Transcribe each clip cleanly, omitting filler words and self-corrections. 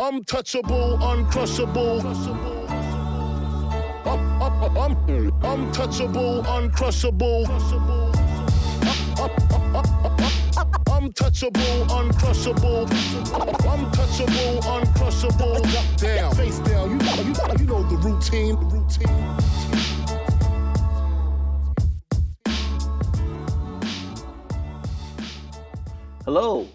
Untouchable, uncrushable. Untouchable, uncrushable. Untouchable, uncrushable. Untouchable, uncrushable. Down, face down. You know the routine. Hello,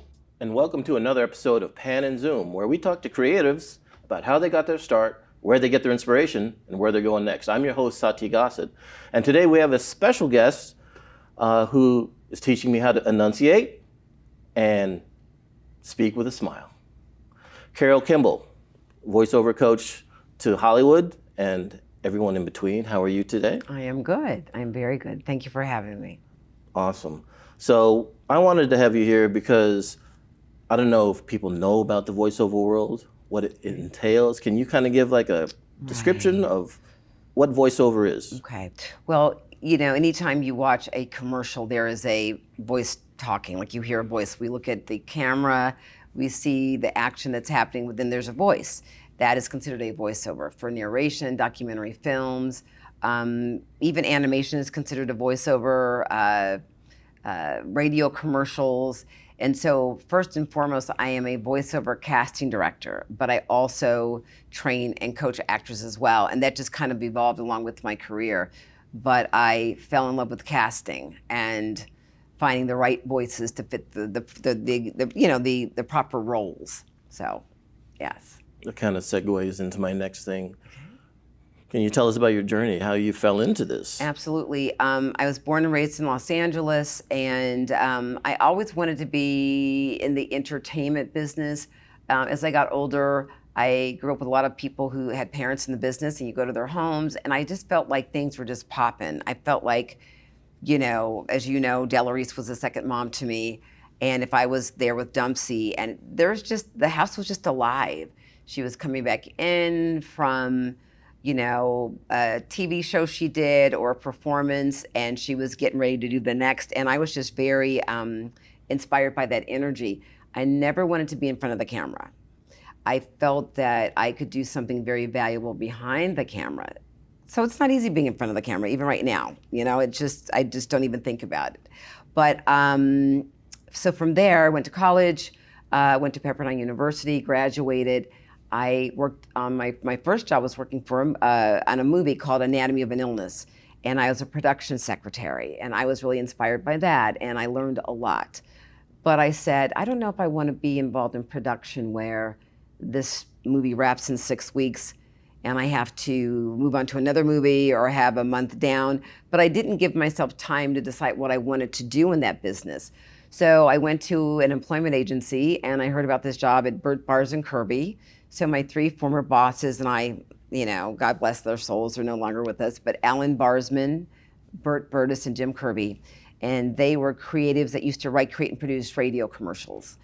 and welcome to another episode of Pan and Zoom, where we talk to creatives about how they got their start, where they get their inspiration, and where they're going next. I'm your host, Satie Gossett, and today we have a special guest who is teaching me how to enunciate and speak with a smile. Carroll Kimble, voiceover coach to Hollywood and everyone in between. How are you today? I am good. I'm very good. Thank you for having me. Awesome. So I wanted to have you here because I don't know if people know about the voiceover world, what it entails. Can you kind of give like a description of what voiceover is? Okay. Well, you know, anytime you watch a commercial, there is a voice talking, like you hear a voice. We look at the camera, we see the action that's happening, but then there's a voice. That is considered a voiceover. For narration, documentary films, even animation is considered a voiceover, radio commercials. And so first and foremost, I am a voiceover casting director, but I also train and coach actors as well. And that just kind of evolved along with my career. But I fell in love with casting and finding the right voices to fit the proper roles. So, yes. That kind of segues into my next thing. Can you tell us about your journey, how you fell into this? Absolutely. I was born and raised in Los Angeles, and I always wanted to be in the entertainment business. As I got older, I grew up with a lot of people who had parents in the business, and you go to their homes, and I just felt like things were just popping. I felt like, you know, as you know, Della Reese was a second mom to me, and if I was there with Dumpsy, and the house was just alive. She was coming back in from, you know, a TV show she did or a performance, and she was getting ready to do the next. And I was just very inspired by that energy. I never wanted to be in front of the camera. I felt that I could do something very valuable behind the camera. So it's not easy being in front of the camera, even right now. You know, I just don't even think about it. But so from there, I went to college, went to Pepperdine University, graduated. I worked on my first job was working for on a movie called Anatomy of an Illness, and I was a production secretary, and I was really inspired by that, and I learned a lot. But I said, I don't know if I want to be involved in production where this movie wraps in 6 weeks, and I have to move on to another movie or have a month down. But I didn't give myself time to decide what I wanted to do in that business. So I went to an employment agency, and I heard about this job at Bert, Barz Kirby. So my three former bosses and I, you know, God bless their souls, they're no longer with us, but Alan Barzman, Bert Burtis, and Jim Kirby. And they were creatives that used to write, create, and produce radio commercials.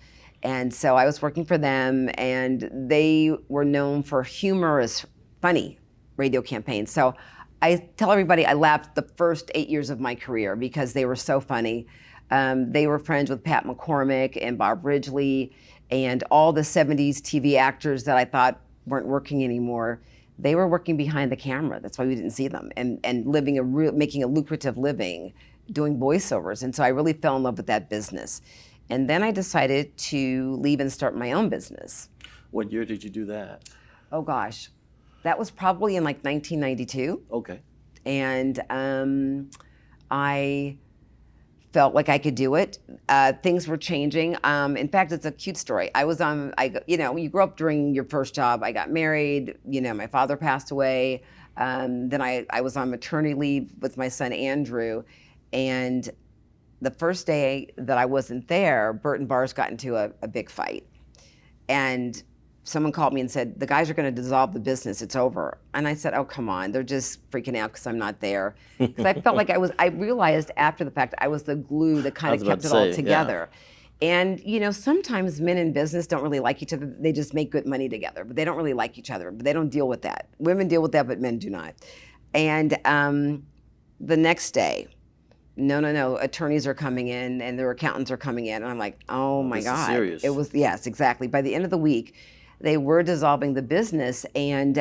And so I was working for them, and they were known for humorous, funny radio campaigns. So I tell everybody I laughed the first 8 years of my career because they were so funny. They were friends with Pat McCormick and Bob Ridgely, and all the 70s TV actors that I thought weren't working anymore. They were working behind the camera. That's why we didn't see them, and making a lucrative living doing voiceovers. And so I really fell in love with that business. And then I decided to leave and start my own business. What year did you do that? Oh gosh, that was probably in like 1992. Okay. And I felt like I could do it. Things were changing. In fact, it's a cute story. You know, you grow up during your first job. I got married. You know, my father passed away. Then I was on maternity leave with my son Andrew, and the first day that I wasn't there, Bert and Barz got into a big fight, and someone called me and said, the guys are going to dissolve the business, it's over. And I said, oh, come on, they're just freaking out because I'm not there. Because I felt like I realized after the fact I was the glue that kind of kept it all together. Yeah. And, you know, sometimes men in business don't really like each other. They just make good money together, but they don't really like each other. But they don't deal with that. Women deal with that, but men do not. And the next day, no, attorneys are coming in and their accountants are coming in. And I'm like, oh my God. This is serious. It was, yes, exactly. By the end of the week, they were dissolving the business. And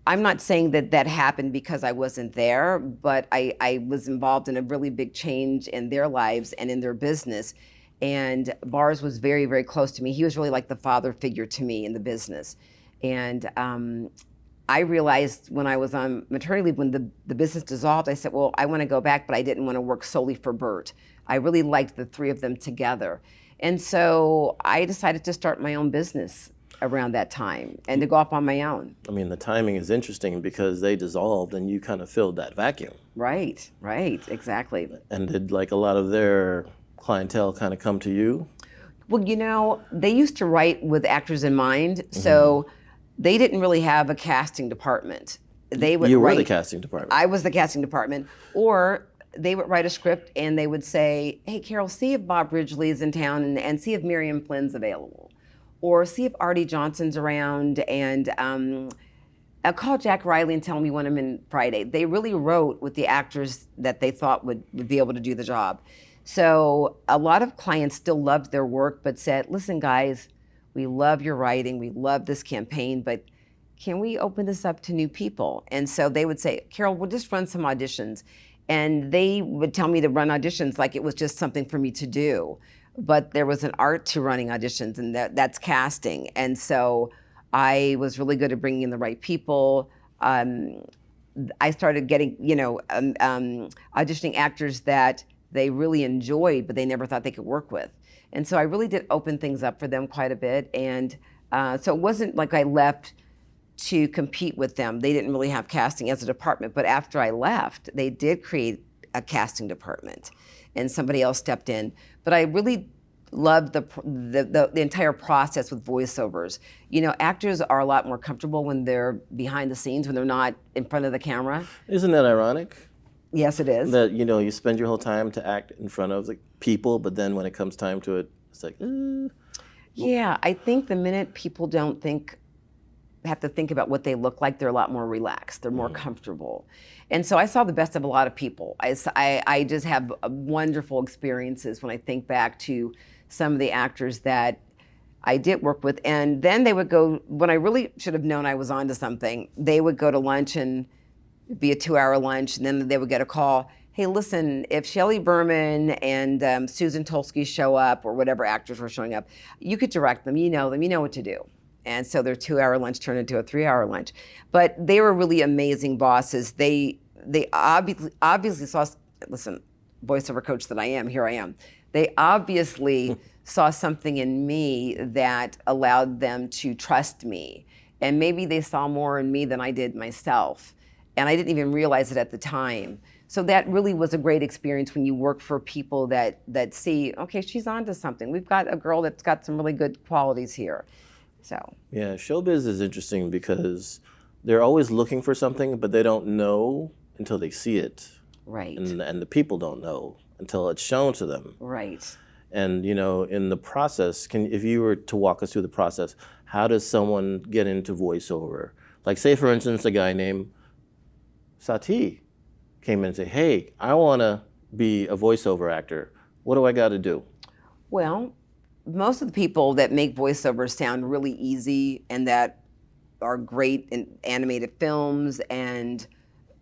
I'm not saying that that happened because I wasn't there, but I was involved in a really big change in their lives and in their business. And Barz was very, very close to me. He was really like the father figure to me in the business. And I realized when I was on maternity leave, when the business dissolved, I said, well, I want to go back, but I didn't want to work solely for Bert. I really liked the three of them together. And so I decided to start my own business around that time and to go off on my own. I mean, the timing is interesting because they dissolved and you kind of filled that vacuum. Right, exactly. And did like a lot of their clientele kind of come to you? Well, you know, they used to write with actors in mind, so they didn't really have a casting department. They would You were write, the casting department. I was the casting department, or they would write a script and they would say, hey, Carroll, see if Bob Ridgely is in town and see if Miriam Flynn's available. Or see if Artie Johnson's around, and I'll call Jack Riley and tell him you want him in Friday. They really wrote with the actors that they thought would be able to do the job. So a lot of clients still loved their work, but said, listen, guys, we love your writing, we love this campaign, but can we open this up to new people? And so they would say, Carroll, we'll just run some auditions. And they would tell me to run auditions like it was just something for me to do. But there was an art to running auditions, and that's casting. And so I was really good at bringing in the right people. I started getting, auditioning actors that they really enjoyed, but they never thought they could work with. And so I really did open things up for them quite a bit. And so it wasn't like I left to compete with them. They didn't really have casting as a department. But after I left, they did create a casting department, and somebody else stepped in. But I really loved the entire process with voiceovers. You know, actors are a lot more comfortable when they're behind the scenes, when they're not in front of the camera. Isn't that ironic? Yes, it is. That, you spend your whole time to act in front of the people, but then when it comes time to it, it's like, Yeah, I think the minute people don't have to think about what they look like, they're a lot more relaxed, they're more comfortable. And so I saw the best of a lot of people. I just have wonderful experiences when I think back to some of the actors that I did work with. And then they would go, when I really should have known I was onto something, they would go to lunch, and it'd be a 2-hour lunch, and then they would get a call, hey, listen, if Shelley Berman and Susan Tolsky show up, or whatever actors were showing up, you could direct them, you know what to do. And so their 2-hour lunch turned into a 3-hour lunch. But they were really amazing bosses. They obviously saw, listen, voiceover coach that I am, here I am. They obviously saw something in me that allowed them to trust me. And maybe they saw more in me than I did myself. And I didn't even realize it at the time. So that really was a great experience when you work for people that see, okay, she's onto something. We've got a girl that's got some really good qualities here. So. Yeah, showbiz is interesting because they're always looking for something, but they don't know until they see it. Right. And the people don't know until it's shown to them. Right. And in the process, if you were to walk us through the process, how does someone get into voiceover? Like, say for instance, a guy named Satie came in and said, hey, I want to be a voiceover actor. What do I got to do? Well, most of the people that make voiceovers sound really easy and that are great in animated films and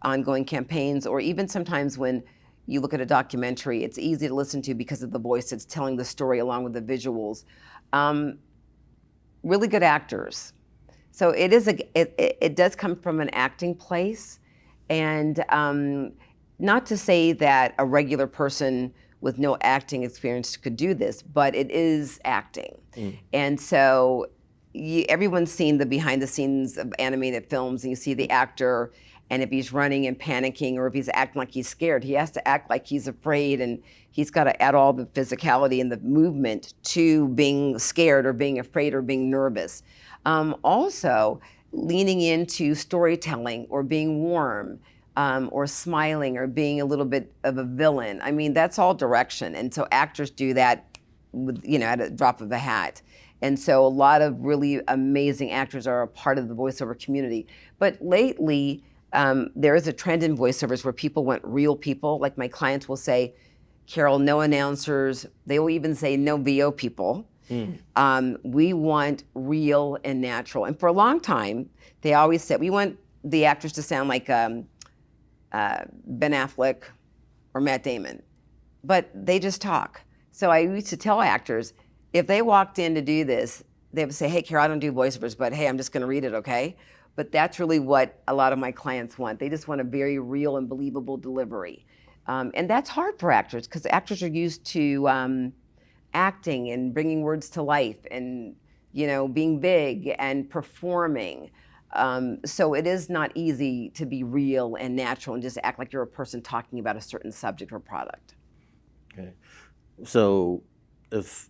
ongoing campaigns, or even sometimes when you look at a documentary, it's easy to listen to because of the voice that's telling the story along with the visuals. Really good actors. So it does come from an acting place, and not to say that a regular person with no acting experience could do this, but it is acting. And so everyone's seen the behind the scenes of animated films, and you see the actor, and if he's running and panicking, or if he's acting like he's scared, he has to act like he's afraid, and he's got to add all the physicality and the movement to being scared or being afraid or being nervous. Also, leaning into storytelling or being warm, or smiling or being a little bit of a villain. I mean, that's all direction. And so actors do that with, at a drop of a hat. And so a lot of really amazing actors are a part of the voiceover community. But lately, there is a trend in voiceovers where people want real people. Like my clients will say, Carroll, no announcers. They will even say no VO people. We want real and natural. And for a long time, they always said, we want the actors to sound like Ben Affleck or Matt Damon. But they just talk. So I used to tell actors, if they walked in to do this, they would say, hey, Carol, I don't do voiceovers, but hey, I'm just gonna read it, okay? But that's really what a lot of my clients want. They just want a very real and believable delivery. And that's hard for actors, because actors are used to acting and bringing words to life and, you know, being big and performing. So it is not easy to be real and natural and just act like you're a person talking about a certain subject or product. Okay. So if,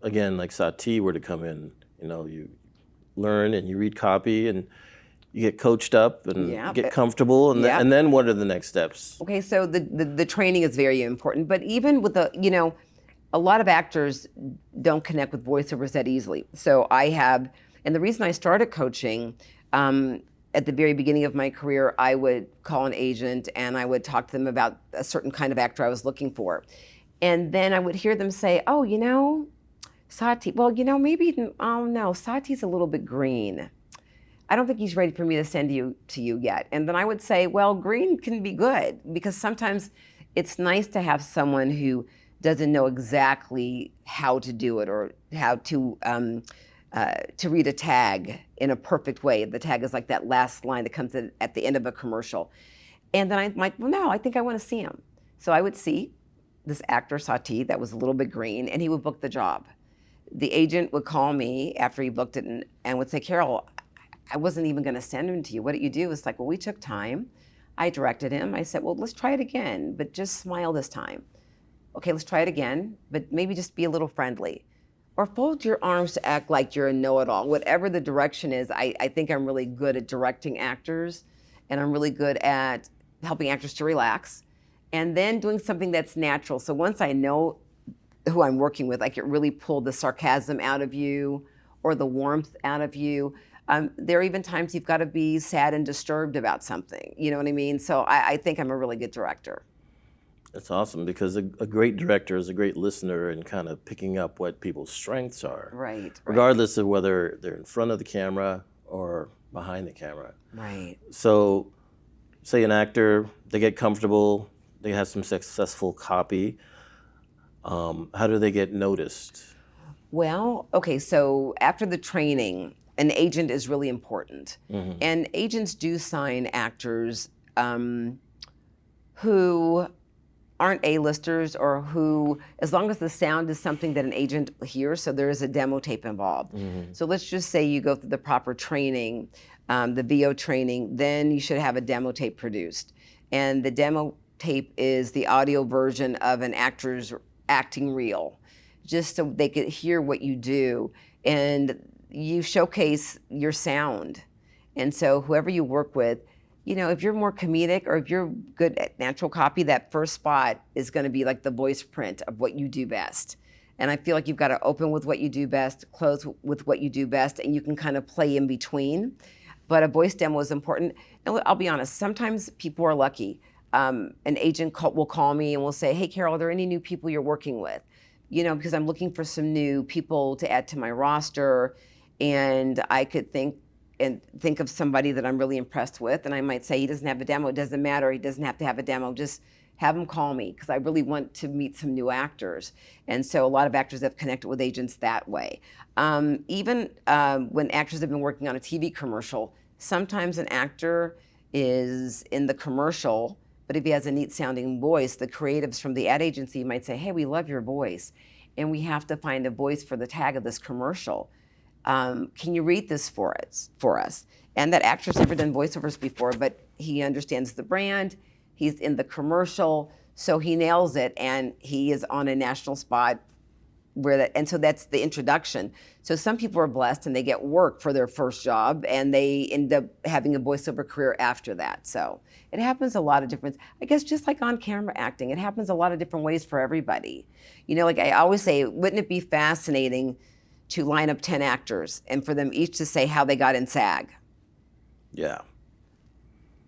again, like Satie were to come in, you know, you learn and you read copy and you get coached up and get comfortable, and, and then what are the next steps? Okay, so the training is very important, but even with the, you know, a lot of actors don't connect with voiceovers that easily. So I have, and the reason I started coaching, at the very beginning of my career, I would call an agent and I would talk to them about a certain kind of actor I was looking for. And then I would hear them say, oh, you know, Satie, well, you know, maybe, oh no, Satie's a little bit green. I don't think he's ready for me to send you to you yet. And then I would say, well, green can be good, because sometimes it's nice to have someone who doesn't know exactly how to do it or how to read a tag in a perfect way. The tag is like that last line that comes at the end of a commercial. And then I'm like, well, no, I think I want to see him. So I would see this actor, Satie, that was a little bit green, and he would book the job. The agent would call me after he booked it and would say, Carol, I wasn't even going to send him to you. What did you do? It's like, well, we took time. I directed him. I said, well, let's try it again, but just smile this time. Okay, let's try it again, but maybe just be a little friendly. Or fold your arms to act like you're a know-it-all. Whatever the direction is, I think I'm really good at directing actors, and I'm really good at helping actors to relax, and then doing something that's natural. So once I know who I'm working with, I can really pull the sarcasm out of you or the warmth out of you. There are even times you've got to be sad and disturbed about something. You know what I mean? So I think I'm a really good director. That's awesome, because a great director is a great listener and kind of picking up what people's strengths are. Right. Regardless of whether they're in front of the camera or behind the camera. Right. So say an actor, they get comfortable, they have some successful copy. How do they get noticed? Well, okay, so after the training, an agent is really important. Mm-hmm. And agents do sign actors who aren't A-listers, or who, as long as the sound is something that an agent hears, so there is a demo tape involved. Mm-hmm. So let's just say you go through the proper training, the VO training, then you should have a demo tape produced. And the demo tape is the audio version of an actor's acting reel, just so they could hear what you do. And you showcase your sound. And so whoever you work with, you know, if you're more comedic or if you're good at natural copy, that first spot is going to be like the voice print of what you do best. And I feel like you've got to open with what you do best, close with what you do best, and you can kind of play in between. But a voice demo is important. And I'll be honest, sometimes people are lucky. An agent will call me and will say, hey, Carol, are there any new people you're working with? You know, because I'm looking for some new people to add to my roster, and I could think of somebody that I'm really impressed with, and I might say, he doesn't have a demo. It doesn't matter. He doesn't have to have a demo. Just have him call me, because I really want to meet some new actors. And so a lot of actors have connected with agents that way. Even when actors have been working on a TV commercial, sometimes an actor is in the commercial, but if he has a neat sounding voice, the creatives from the ad agency might say, hey, we love your voice, and we have to find a voice for the tag of this commercial. Can you read this for us? And that actor's never done voiceovers before, but he understands the brand, he's in the commercial, so he nails it, and he is on a national spot and so that's the introduction. So some people are blessed and they get work for their first job, and they end up having a voiceover career after that. So it happens a lot of different, I guess just like on camera acting, it happens a lot of different ways for everybody. You know, like I always say, wouldn't it be fascinating to line up 10 actors and for them each to say how they got in SAG? Yeah.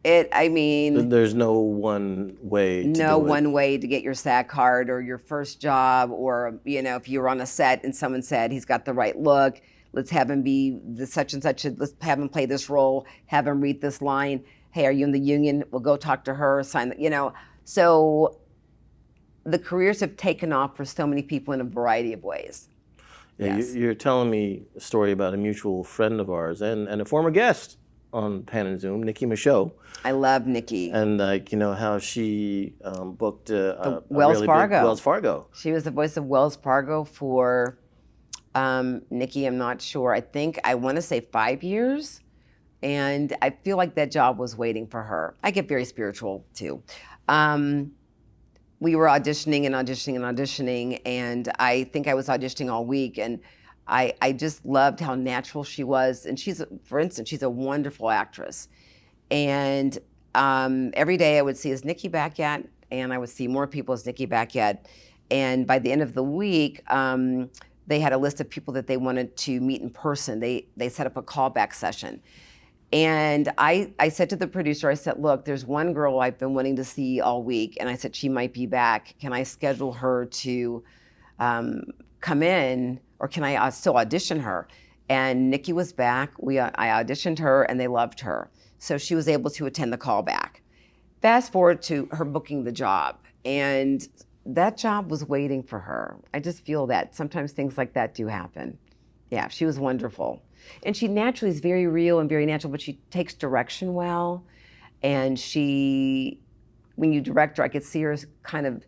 I mean, There's no one way to no do it. one way to get your SAG card or your first job, or, if you were on a set and someone said he's got the right look, let's have him be the such and such, let's have him play this role, have him read this line. Hey, are you in the union? We'll go talk to her, sign the, So the careers have taken off for so many people in a variety of ways. Yeah, Yes. you're telling me a story about a mutual friend of ours and a former guest on Pan and Zoom, Nikki Michaud. I love Nikki. And how she booked a Wells really Fargo. big Wells Fargo. She was the voice of Wells Fargo for, Nikki, I'm not sure. I want to say 5 years. And I feel like that job was waiting for her. I get very spiritual too. We were auditioning, and I think I was auditioning all week, and I just loved how natural she was. And for instance, she's a wonderful actress. And every day I would see, is Nikki back yet? And I would see more people, is Nikki back yet? And by the end of the week, they had a list of people that they wanted to meet in person. They set up a callback session. And I said to the producer, I said, look, there's one girl I've been wanting to see all week, and I said, she might be back. Can I schedule her to come in, or can I still audition her? And Nikki was back. I auditioned her, and they loved her. So she was able to attend the callback. Fast forward to her booking the job, and that job was waiting for her. I just feel that sometimes things like that do happen. Yeah, she was wonderful. And she naturally is very real and very natural, but she takes direction well. And when you direct her, I could see her kind of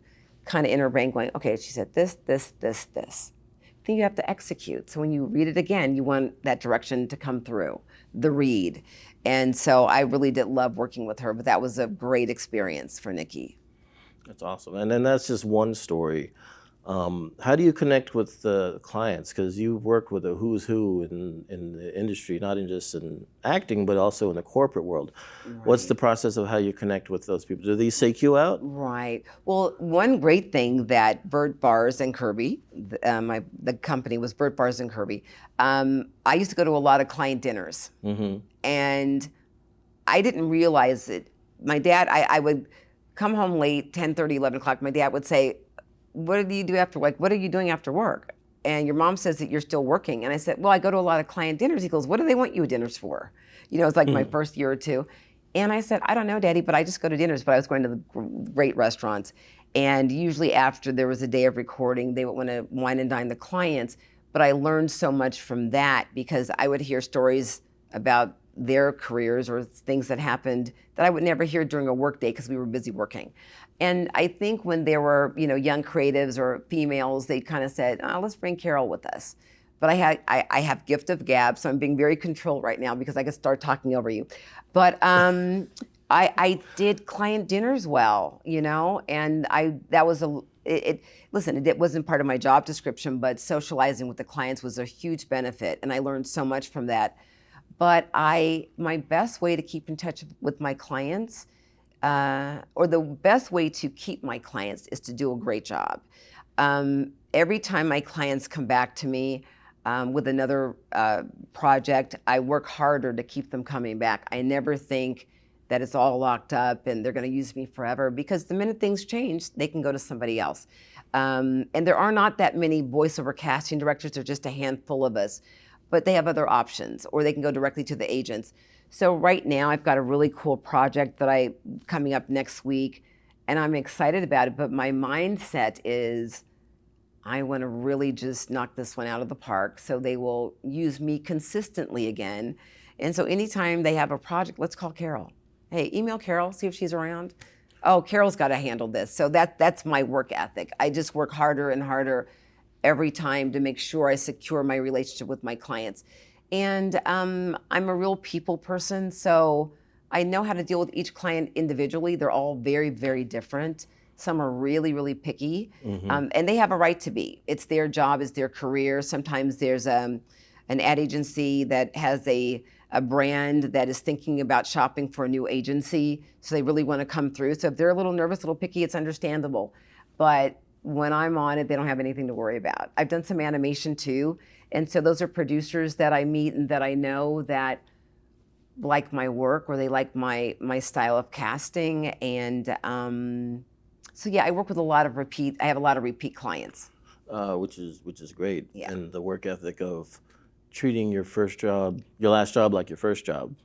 in her brain going, okay, she said this. Then you have to execute. So when you read it again, you want that direction to come through, the read. And so I really did love working with her, but that was a great experience for Nikki. That's awesome. And then that's just one story. How do you connect with the clients? Because you work with a who's who in the industry, not just in acting, but also in the corporate world. Right. What's the process of how you connect with those people? Do they seek you out? Right. Well, one great thing that Bert, Barz, and Kirby, the company was Bert, Barz, and Kirby. I used to go to a lot of client dinners. Mm-hmm. And I didn't realize it. My dad, I would come home late, 10:30, 11 o'clock. My dad would say, what do you do after, what are you doing after work? And your mom says that you're still working. And I said, well, I go to a lot of client dinners. He goes, what do they want you at dinners for? It's like my first year or two. And I said, I don't know, Daddy, but I just go to dinners. But I was going to the great restaurants. And usually after there was a day of recording, they would want to wine and dine the clients. But I learned so much from that because I would hear stories about their careers or things that happened that I would never hear during a work day because we were busy working. And I think when there were, young creatives or females, they kind of said, oh, let's bring Carroll with us. But I have gift of gab, so I'm being very controlled right now because I could start talking over you. But I did client dinners well, and listen, it wasn't part of my job description, but socializing with the clients was a huge benefit, and I learned so much from that. But my best way to keep in touch with my clients, or the best way to keep my clients, is to do a great job. Every time my clients come back to me with another project, I work harder to keep them coming back. I never think that it's all locked up and they're going to use me forever, because the minute things change, they can go to somebody else. And there are not that many voiceover casting directors. There's just a handful of us. But they have other options, or they can go directly to the agents. So right now I've got a really cool project that coming up next week, and I'm excited about it, but my mindset is I want to really just knock this one out of the park so they will use me consistently again. And so anytime they have a project, let's call Carroll. Hey, email Carroll, see if she's around. Oh, Carroll's got to handle this. So that's my work ethic. I just work harder and harder every time to make sure I secure my relationship with my clients. And I'm a real people person, so I know how to deal with each client individually. They're all very, very different. Some are really, really picky, and they have a right to be. It's their job, it's their career. Sometimes there's an ad agency that has a brand that is thinking about shopping for a new agency, so they really want to come through. So if they're a little nervous, a little picky, it's understandable. But when I'm on it, they don't have anything to worry about. I've done some animation too, and so those are producers that I meet and that I know that like my work or they like my style of casting. And so yeah, I work with I have a lot of repeat clients. Which is great. Yeah. And the work ethic of treating your last job like your first job,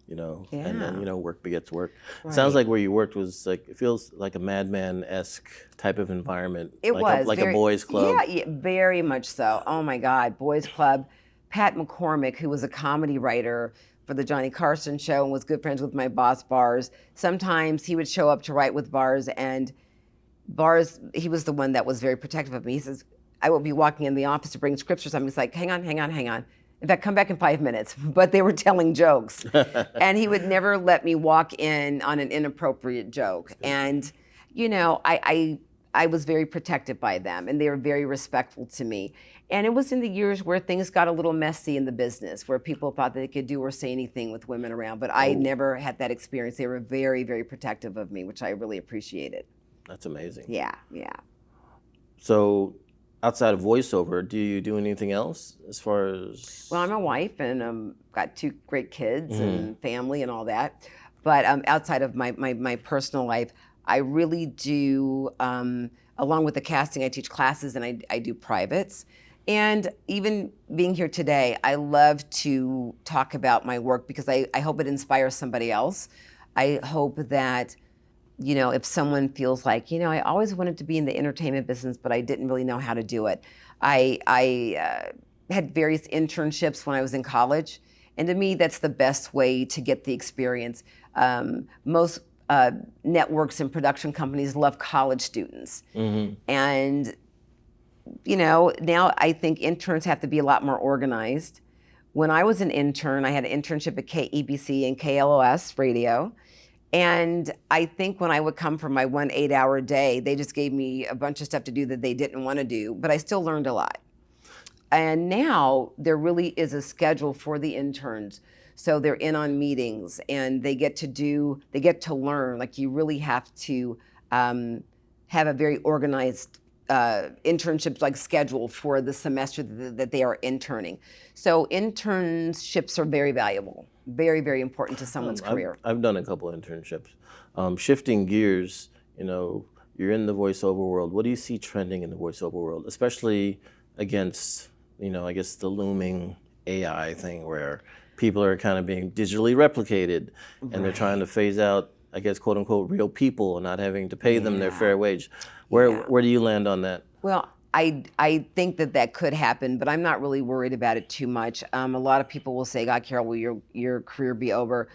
and then, work begets work. Right. Sounds like where you worked was it feels like a Madman-esque type of environment. It was a boys' club. Yeah, very much so. Oh my God, boys' club. Pat McCormick, who was a comedy writer for the Johnny Carson show and was good friends with my boss, Barz. Sometimes he would show up to write with Barz, and Barz, he was the one that was very protective of me. He says, I would be walking in the office to bring scripts or something. He's like, hang on. In fact, come back in 5 minutes. But they were telling jokes. And he would never let me walk in on an inappropriate joke. And, I was very protected by them, and they were very respectful to me. And it was in the years where things got a little messy in the business, where people thought that they could do or say anything with women around. But I never had that experience. They were very, very protective of me, which I really appreciated. That's amazing. Yeah. So outside of voiceover, do you do anything else as far as? Well, I'm a wife and got 2 great kids and family and all that. But outside of my personal life, I really do, along with the casting, I teach classes and I do privates. And even being here today, I love to talk about my work because I hope it inspires somebody else. I hope that, if someone feels like, I always wanted to be in the entertainment business, but I didn't really know how to do it. I had various internships when I was in college. And to me, that's the best way to get the experience. Most networks and production companies love college students. And, now I think interns have to be a lot more organized. When I was an intern, I had an internship at KEBC and KLOS radio. And I think when I would come for my 1 8-hour day, they just gave me a bunch of stuff to do that they didn't want to do, but I still learned a lot. And now there really is a schedule for the interns. So they're in on meetings and they get to learn. Like you really have to have a very organized internship like schedule for the semester that they are interning. So internships are very valuable, very, very important to someone's career. I've done a couple of internships. Shifting gears, you're in the voiceover world. What do you see trending in the voiceover world, especially against, I guess the looming AI thing where people are kind of being digitally replicated and they're trying to phase out, I guess, quote unquote, real people and not having to pay them their fair wage. Where do you land on that? Well, I think that could happen, but I'm not really worried about it too much. A lot of people will say, God, Carroll, will your career be over?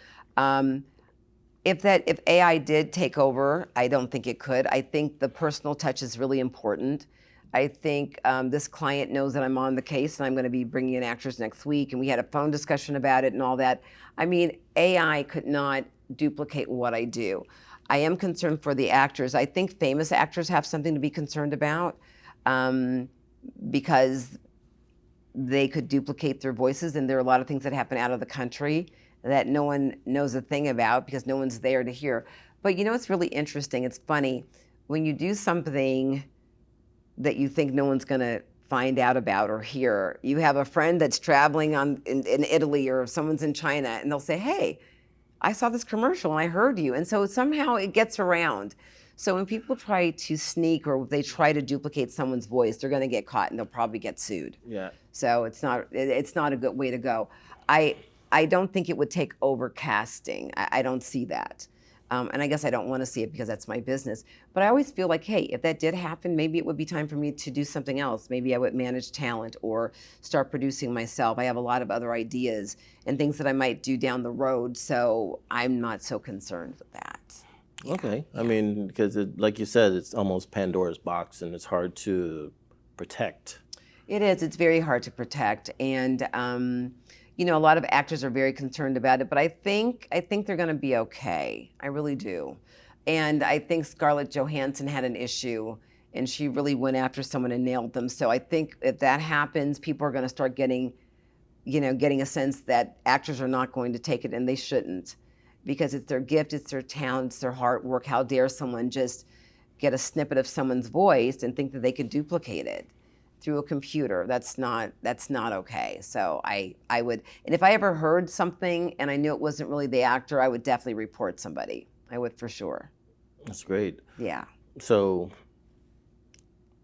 If AI did take over, I don't think it could. I think the personal touch is really important. I think this client knows that I'm on the case and I'm going to be bringing in actors next week, and we had a phone discussion about it and all that. I mean, AI could not duplicate what I do. I am concerned for the actors. I think famous actors have something to be concerned about because they could duplicate their voices, and there are a lot of things that happen out of the country that no one knows a thing about because no one's there to hear. But it's really interesting. It's funny when you do something that you think no one's going to find out about or hear. You have a friend that's traveling in Italy, or someone's in China, and they'll say, hey, I saw this commercial and I heard you. And so somehow it gets around. So when people try to sneak or they try to duplicate someone's voice, they're going to get caught and they'll probably get sued. Yeah. So it's not a good way to go. I don't think it would take over casting. I don't see that. And I guess I don't want to see it because that's my business. But I always feel like, hey, if that did happen, maybe it would be time for me to do something else. Maybe I would manage talent or start producing myself. I have a lot of other ideas and things that I might do down the road. So I'm not so concerned with that. Yeah. Okay. I mean, because like you said, it's almost Pandora's box and it's hard to protect. It is. It's very hard to protect. And, a lot of actors are very concerned about it, but I think they're going to be okay. I really do. And I think Scarlett Johansson had an issue, and she really went after someone and nailed them. So I think if that happens, people are going to start getting a sense that actors are not going to take it, and they shouldn't, because it's their gift, it's their talent, it's their hard work. How dare someone just get a snippet of someone's voice and think that they could duplicate it? through a computer. That's not okay. So I would, and if I ever heard something and I knew it wasn't really the actor, I would definitely report somebody. I would for sure. That's great. Yeah. So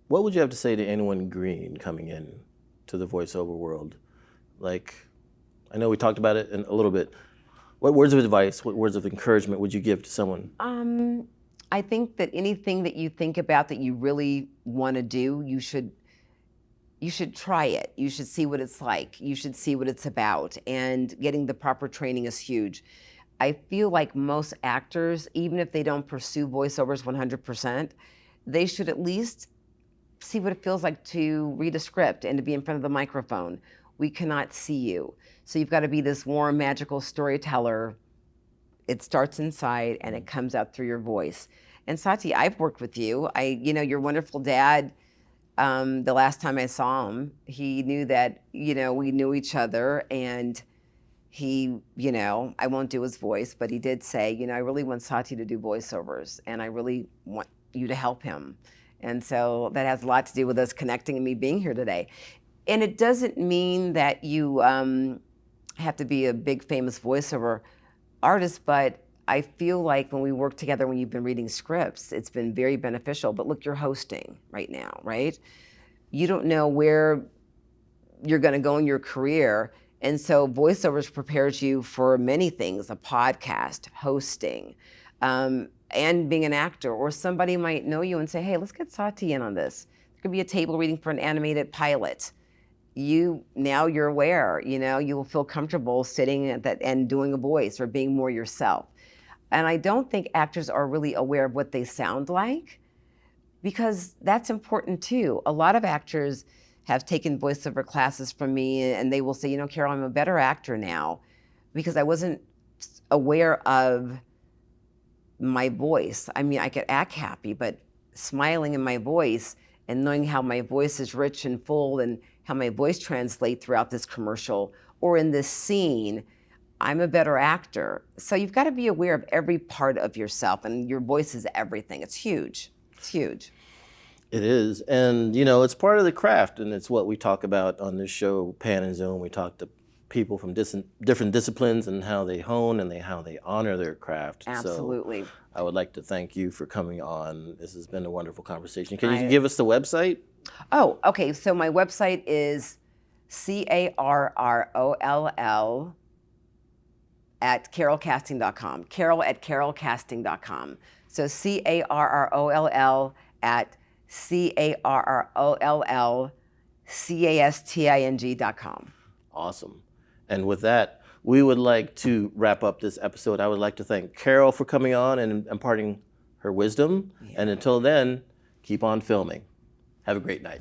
what would you have to say to anyone green coming in to the voiceover world? Like, I know we talked about it a little bit. What words of advice, what words of encouragement would you give to someone? I think that anything that you think about that you really want to do, you should try it. You should see what it's like. You should see what it's about. And getting the proper training is huge. I feel like most actors, even if they don't pursue voiceovers 100%, they should at least see what it feels like to read a script and to be in front of the microphone. We cannot see you. So you've got to be this warm, magical storyteller. It starts inside and it comes out through your voice. And Satie, I've worked with you. Your wonderful dad, the last time I saw him, he knew that, we knew each other, and he, I won't do his voice, but he did say, I really want Satie to do voiceovers, and I really want you to help him. And so that has a lot to do with us connecting and me being here today. And it doesn't mean that you have to be a big famous voiceover artist, but I feel like when we work together, when you've been reading scripts, it's been very beneficial. But look, you're hosting right now, right? You don't know where you're going to go in your career. And so voiceovers prepares you for many things, a podcast, hosting, and being an actor. Or somebody might know you and say, hey, let's get Satie in on this. There could be a table reading for an animated pilot. Now you're aware, you will feel comfortable sitting at that and doing a voice or being more yourself. And I don't think actors are really aware of what they sound like, because that's important too. A lot of actors have taken voiceover classes from me, and they will say, Carroll, I'm a better actor now because I wasn't aware of my voice. I mean, I could act happy, but smiling in my voice and knowing how my voice is rich and full and how my voice translates throughout this commercial or in this scene, I'm a better actor. So you've got to be aware of every part of yourself, and your voice is everything. It's huge. It's huge. It is. And, it's part of the craft, and it's what we talk about on this show, Pan and Zoom. We talk to people from different disciplines and how they hone and how they honor their craft. Absolutely. So I would like to thank you for coming on. This has been a wonderful conversation. Can you give us the website? Oh, okay. So my website is CARROLL at carrollcasting.com. Carroll at carrollcasting.com. So CARROLL at CARROLLCASTING.com. Awesome. And with that, we would like to wrap up this episode. I would like to thank Carroll for coming on and imparting her wisdom. Yeah. And until then, keep on filming. Have a great night.